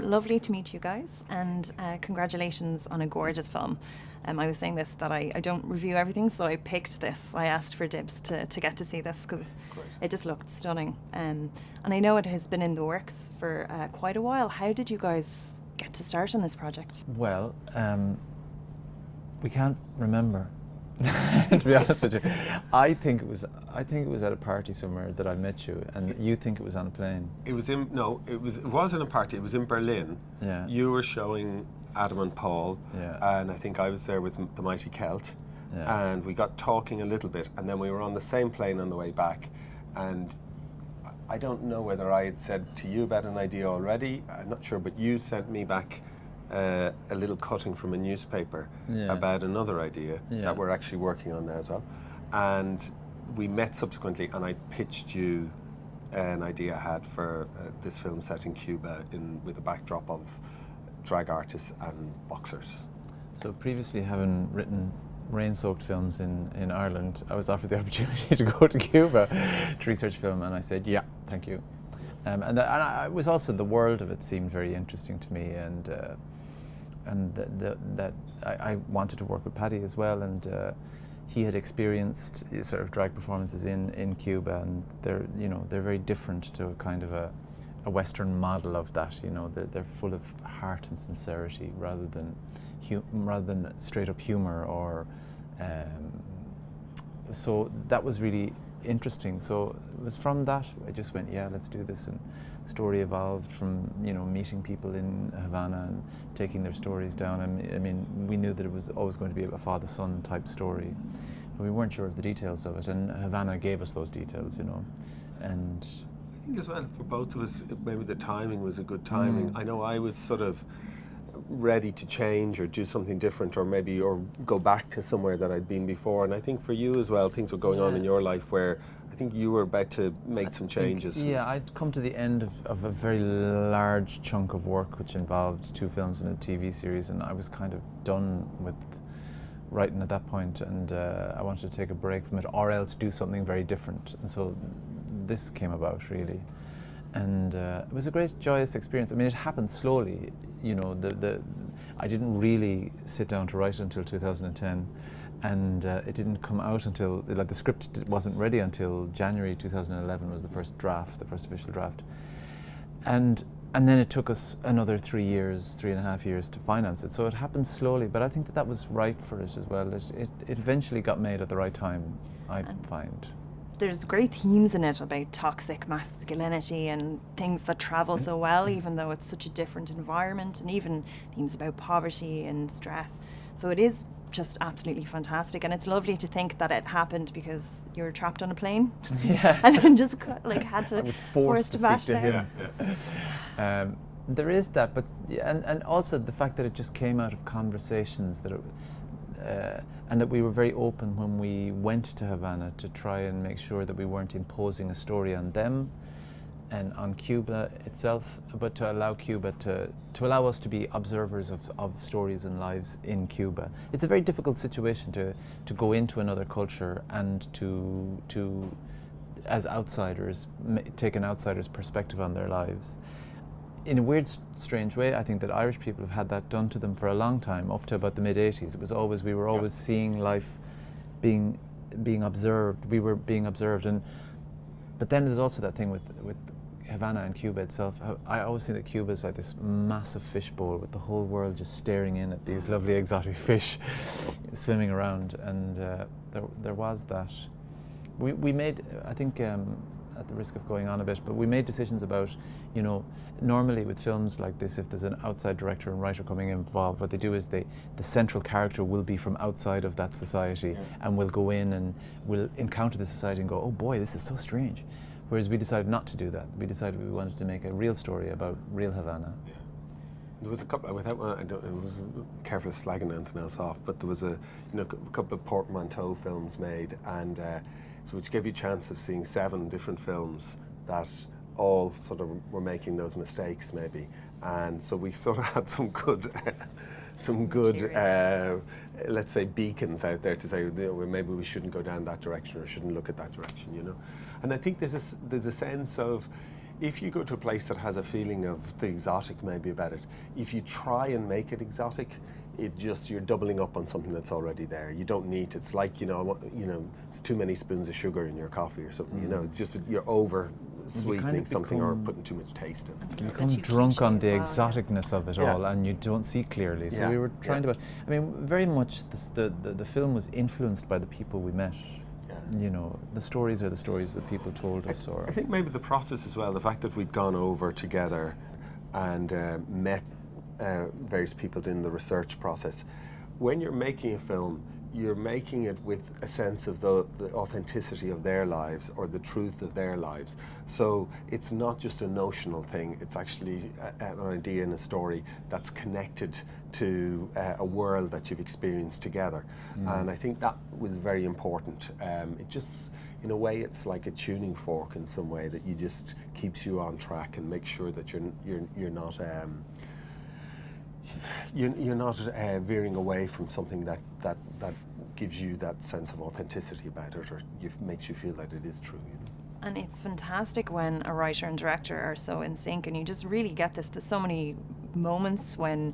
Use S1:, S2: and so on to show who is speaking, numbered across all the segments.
S1: Lovely to meet you guys, and congratulations on a gorgeous film. I was saying this, that I don't review everything, so I picked this. I asked for dibs to get to see this because it just looked stunning. And I know it has been in the works for quite a while. How did you guys get to start on this project?
S2: Well, we can't remember. To be honest with you, I think it was at a party somewhere that I met you, and you think it was on a plane.
S3: It wasn't a party. It was in Berlin.
S2: Yeah.
S3: You were showing Adam and Paul, and I think I was there with the Mighty Celt, and we got talking a little bit, and then we were on the same plane on the way back, and I don't know whether I had said to you about an idea already. I'm not sure, but you sent me back a little cutting from a newspaper about another idea that we're actually working on now as well. And we met subsequently, and I pitched you an idea I had for this film set in Cuba with a backdrop of drag artists and boxers.
S2: So previously, having written rain-soaked films in Ireland, I was offered the opportunity to go to Cuba to research film, and I said, yeah, thank you. And I was also, the world of it seemed very interesting to me, and that I wanted to work with Paddy as well, and he had experienced sort of drag performances in Cuba, and they're very different to a kind of a Western model of that. They're full of heart and sincerity rather than straight up humor, or so that was really interesting. So it was from that I just went, yeah, let's do this, and the story evolved from meeting people in Havana and taking their stories down. I mean, we knew that it was always going to be a father-son type story, but we weren't sure of the details of it, and Havana gave us those details, and
S3: I think as well for both of us, maybe the timing was a good timing. I know I was sort of ready to change or do something different, or go back to somewhere that I'd been before, and I think for you as well, things were going on in your life where I think you were about to make some changes.
S2: I'd come to the end of a very large chunk of work which involved 2 films and a TV series, and I was kind of done with writing at that point, and I wanted to take a break from it, or else do something very different, and so this came about really. And it was a great, joyous experience. I mean, it happened slowly. I didn't really sit down to write it until 2010, and it didn't come out until, the script wasn't ready until January 2011 was the first official draft. And then it took us another 3.5 years to finance it. So it happened slowly, but I think that was right for it as well. It eventually got made at the right time, I find.
S1: There's great themes in it about toxic masculinity and things that travel so well, even though it's such a different environment, and even themes about poverty and stress. So it is just absolutely fantastic, and it's lovely to think that it happened because you were trapped on a plane and then just had to
S2: I was forced to speak to him. There is that, but and also the fact that it just came out of conversations that and that we were very open when we went to Havana to try and make sure that we weren't imposing a story on them and on Cuba itself, but to allow Cuba to allow us to be observers of stories and lives in Cuba. It's a very difficult situation to go into another culture and to as outsiders take an outsider's perspective on their lives. In a weird, strange way, I think that Irish people have had that done to them for a long time, up to about the mid-80s. It was always, we were always seeing life being observed. We were being observed, but then there's also that thing with Havana and Cuba itself. I always think that Cuba is like this massive fishbowl with the whole world just staring in at these lovely exotic fish swimming around, and there was that. We made, I think, at the risk of going on a bit, but we made decisions about, normally with films like this, if there's an outside director and writer coming involved, what they do is the central character will be from outside of that society and will go in and will encounter the society and go, oh boy, this is so strange. Whereas we decided not to do that. We decided we wanted to make a real story about real Havana. Yeah.
S3: There was a couple, I was careful of slagging anything else off, but there was a couple of portmanteau films made, and so which gave you a chance of seeing 7 different films that all sort of were making those mistakes maybe, and so we sort of had some good let's say beacons out there to say maybe we shouldn't go down that direction or shouldn't look at that direction, And I think there's a sense of if you go to a place that has a feeling of the exotic maybe about it, if you try and make it exotic, you're doubling up on something that's already there. You don't need, it's like, it's too many spoons of sugar in your coffee or something, it's just you're over sweetening something or putting too much taste in.
S2: You become drunk on the exoticness of it all, and you don't see clearly. So we were trying to, very much the film was influenced by the people we met. The stories are the stories that people told us.
S3: I think maybe the process as well, the fact that we'd gone over together and met various people in the research process. When you're making a film, you're making it with a sense of the authenticity of their lives or the truth of their lives. So it's not just a notional thing, it's actually an idea and a story that's connected to a world that you've experienced together. And I think that was very important. It just, in a way, it's like a tuning fork in some way that you just keeps you on track and makes sure that you're not you're not veering away from something that gives you that sense of authenticity about it, or makes you feel that it is true.
S1: And it's fantastic when a writer and director are so in sync, and you just really get this. There's so many moments when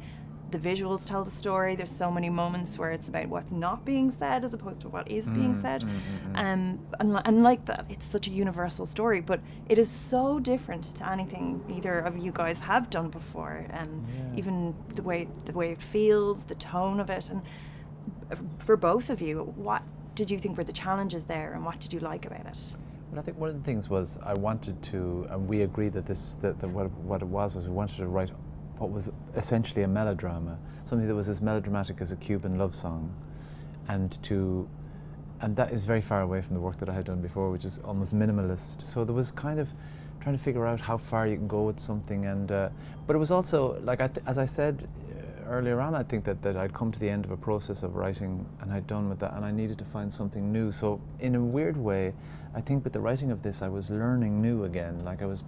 S1: the visuals tell the story. There's so many moments where it's about what's not being said as opposed to what is being said. And like that, it's such a universal story, but it is so different to anything either of you guys have done before. Even the way it feels, the tone of it. And for both of you, what did you think were the challenges there, and what did you like about it?
S2: Well, I think one of the things was I wanted to, and we agreed that what it was we wanted to write what was essentially a melodrama, something that was as melodramatic as a Cuban love song, and that is very far away from the work that I had done before, which is almost minimalist. So there was kind of trying to figure out how far you can go with something, and but it was also like as I said earlier on, I think that I'd come to the end of a process of writing, and I'd done with that, and I needed to find something new. So in a weird way, I think with the writing of this, I was learning new again. Like it was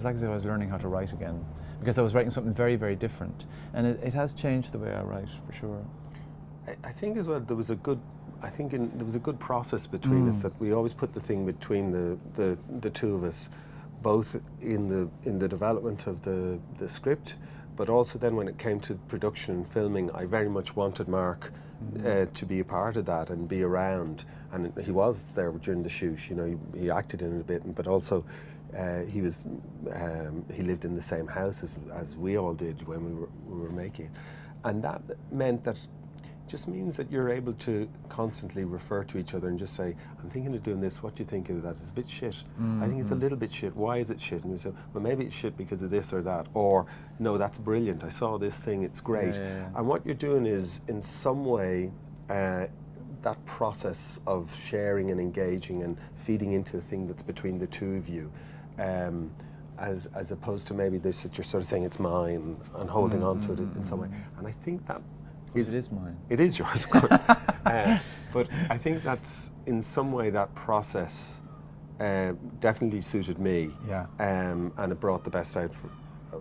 S2: like as if I was learning how to write again, because I was writing something very, very different, and it has changed the way I write for sure.
S3: I think as well there was a good process between us, that we always put the thing between the two of us, both in the development of the script, but also then when it came to production and filming, I very much wanted Mark to be a part of that and be around, and he was there during the shoot. He acted in it a bit, but also he lived in the same house as we all did when we were making it, and that meant that just means that you're able to constantly refer to each other and just say, I'm thinking of doing this, what do you think of that? It's a bit shit. I think it's a little bit shit. Why is it shit? And we say, well, maybe it's shit because of this or that. Or, no, that's brilliant. I saw this thing, it's great. And what you're doing is, in some way, that process of sharing and engaging and feeding into the thing that's between the two of you, as opposed to maybe this that you're sort of saying it's mine and holding on to it in some way. And I think that
S2: it is mine.
S3: It is yours, of course. But I think that's, in some way, that process definitely suited me. And it brought the best out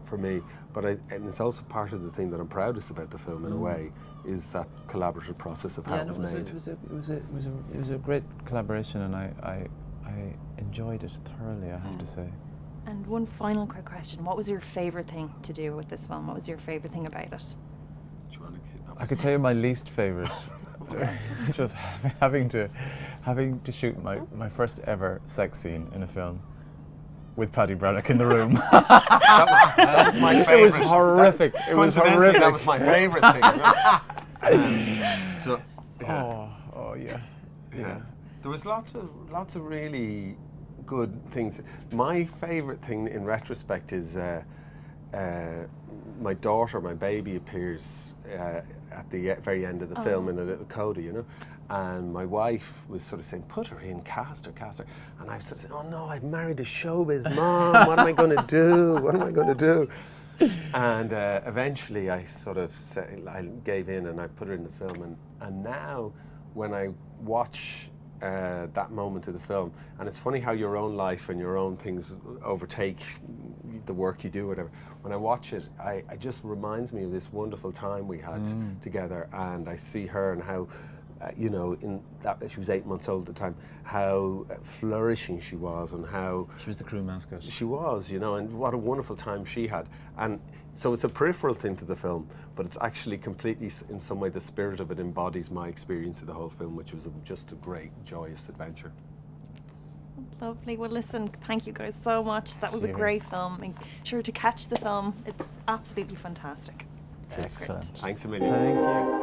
S3: for me. But and it's also part of the thing that I'm proudest about the film, in a way, is that collaborative process of how it was made.
S2: It was a great collaboration, and I enjoyed it thoroughly, I have to say.
S1: And one final quick question: what was your favourite thing to do with this film? What was your favourite thing about it?
S2: I could tell you my least favourite, which was having to shoot my first ever sex scene in a film with Paddy Breathnach in the room.
S3: that was my favourite.
S2: It was horrific. It was horrific.
S3: That was my favourite thing. Yeah. There was lots of really good things. My favourite thing in retrospect is my daughter, my baby, appears at the very end of the film in a little coda, and my wife was sort of saying, put her in, cast her, and I was sort of saying, oh no, I've married a showbiz mom, what am I going to do? And eventually I sort of I gave in and I put her in the film, and now when I watch that moment of the film, and it's funny how your own life and your own things overtake the work you do, whatever. When I watch it, it just reminds me of this wonderful time we had together, and I see her and how you know, in that she was 8 months old at the time, how flourishing she was, and how
S2: she was the crew mascot.
S3: She was, you know, and what a wonderful time she had. And so it's a peripheral thing to the film, but it's actually completely, in some way, the spirit of it embodies my experience of the whole film, which was just a great, joyous adventure.
S1: Lovely. Well, listen, thank you guys so much. That was a great film. Make sure to catch the film. It's absolutely fantastic.
S2: Excellent.
S3: Thanks a million.
S2: Thank you.